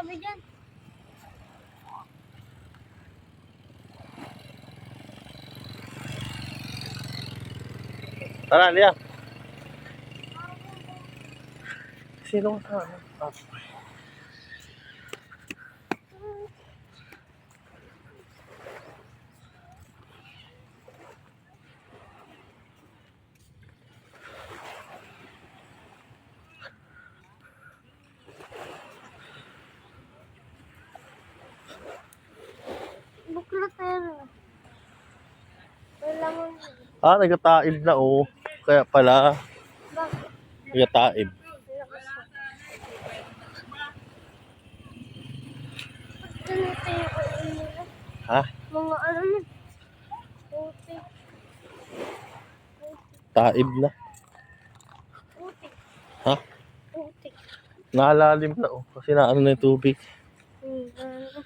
kami dyan. Tara, Liam. Sino ka sa ano? Buklatero. Wala mo. Ah, nagataib na oh. Kaya pala, Bakit? nagataib. Ganito yung ano nila. Ha? Mga ano na. Puti. Taib na. Puti. Ha? Puti. Nakalalim na oh. Kasi naano na yung tubig. Ano.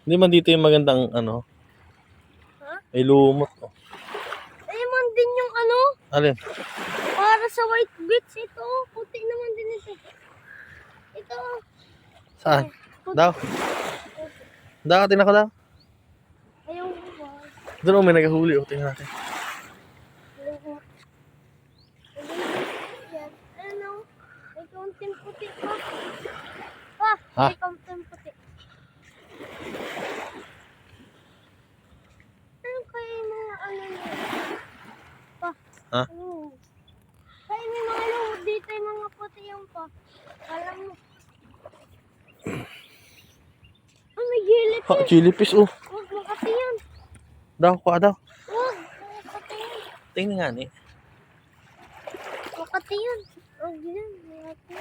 Hindi man dito yung magandang ano. Ha? May lumot oh. Ayun din yung ano. Alin? Para sa white beach ito. Puti naman din ito. Ito. Saan? Puti. Daw? Dakatin ako daw? Ayaw ko ba? Doon oh, may nagahuli oh. Tingnan natin. Ayaw ko. Yan. Ano? May kaunting puti pa. Pa, Ha? may kaunting puti. Ano kaya yung mga ano nila? Pa. Ha? Ano? Kaya may mga ano dito yung mga puti yung pa. Alam mo. Oh, may gilip Ha, chili fish oh. Huwag makati yan. Daw, kuha daw. Huwag makati yan. Tingnan nga ni. Makati yan. Huwag yan. Makati.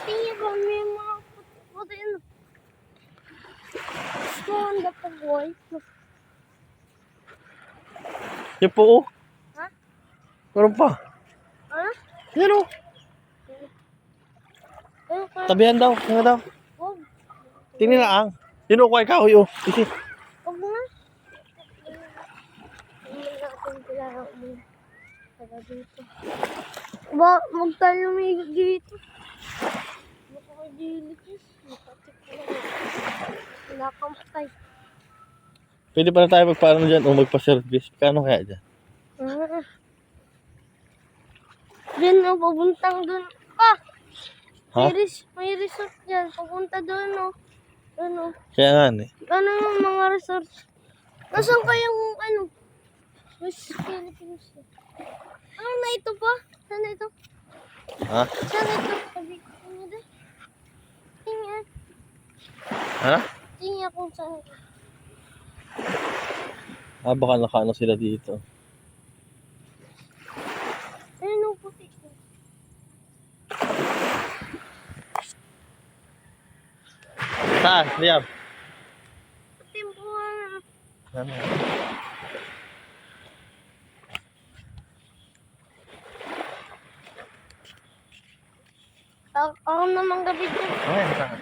Tingnan ba may mga puti ano? Maganda pa boy. Yan po oh. Ha? Meron pa. Ano? Yan oh. Ano kaya? Tabihan daw. Tingnan daw. Huwag. Tingnan lang. Yun oh, kuha kahoy oh. Isi. Huwag na. Hindi natin kailangan muna. Tara dito. Ba, magtayo may dito. Makakadilikis. Makatik ko lang. Nakamatay. Pwede pala tayo magpaano dyan o magpa-service. Kano kaya dyan? Diyan na, papuntang doon. Pa! Ha? May resort dyan. Papunta doon, no? Ano? Kaya nga eh. Ano yung mga resorts? Nasaan kayang, ano? West Philippines. Ano na ito pa? Saan na ito? Ha? Saan ito? Sabi ko na doon. Tingnan. Ha? Tingnan kung saan ito. Ah, baka nakaano sila dito. Ayun ang puti ko. Saan? Liam? Timbuhan. Ano? Ako naman gabi dyan. Ay, saan?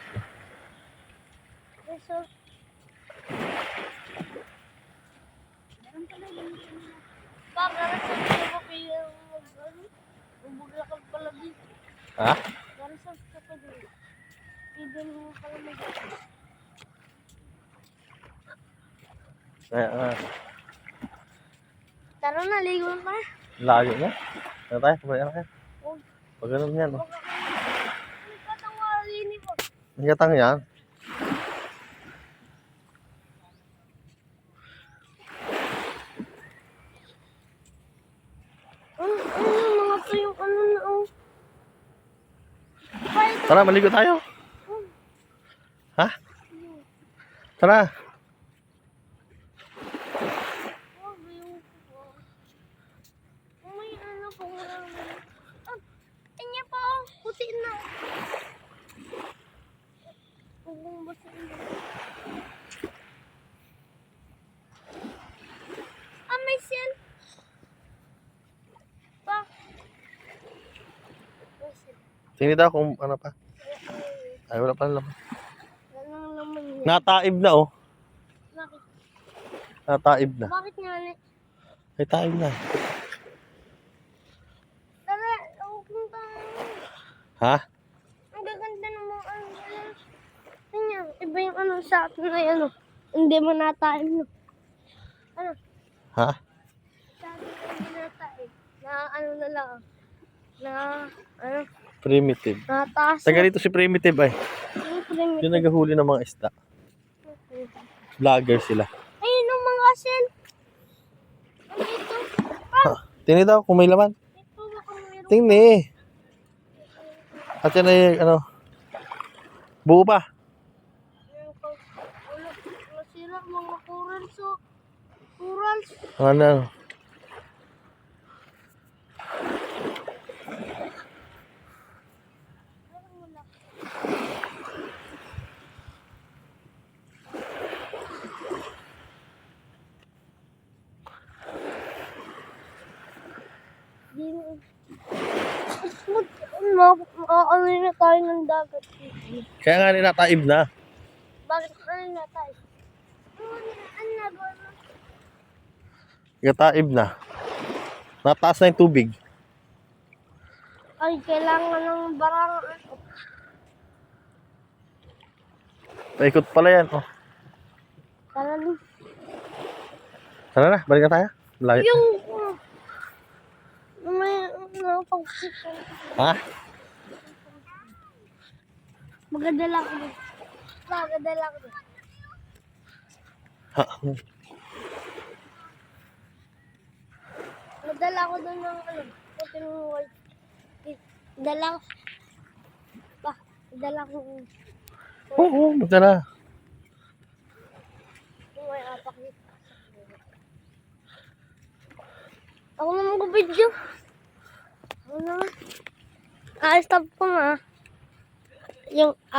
Resort. Baka resort ko pa kayo mag-ano? Mabuglakad pala dito. Ha? Resort ka pa dito. Pwede mo pala mag-ano. Kaya nga. Tara na, ligo na. Layo na. Ano tayo? Pabaya na kayo. Huwag. Pag ganun yan. Oh. Ano patawalini mo? Ang gatang yan. Ano yung mga to yung ano na oh. Kaya ito. Tara, maligo tayo. Ha? Tara. Huwag yung may ano po. Ah, kanya pa oh. Puti na. Huwag mong basahin. Ah, may sel. Pa. May sel. Tingnan daw kung ano pa. Ay, wala pa laman. Ganang naman yun. Nataib na oh. Nataib na. Bakit nga na? Ay, taib na. Tara, pupunta. Ha? Ang gaganda ng mga ano. Tingnan, iba yung ano sa atin na ano. Hindi mo nataim, no? Ano? Ha? Sa atin na hindi nataim. Na ano na lang. Na, ano, Primitive. nataas. Taga rito si Primitive ay. Yung naghahuli ng mga isda. Vlogger sila. Ayun ang mga asin. Ano ito? Ha? Tingnan daw kung may laman. Ito, baka mayroon. Tingnan eh. At yan ay ano. Buo pa. Mayroon pa. Wala, masira mga corals, oh. Corals. Ano? Wala. Di na. Ano na tayo ng dagat. Kaya nga nataib na. Bakit ano na tayo? Ano na ba? Nataib na. Nataas na yung tubig. Ay, kailangan ng barang. Paikot pala yan. Oh. Tara din. Tara na, balik na tayo. Layo. Yung may pag-chicken. Ha? Magadala ko din. Magadala ko din. Ha? Madala ko doon ng ano, puting white. Dala ko. Pa, dala ko. Oo, magdala. May apak dito. Ako naman ko video. Ako naman. Stop ko ma. Yung ako.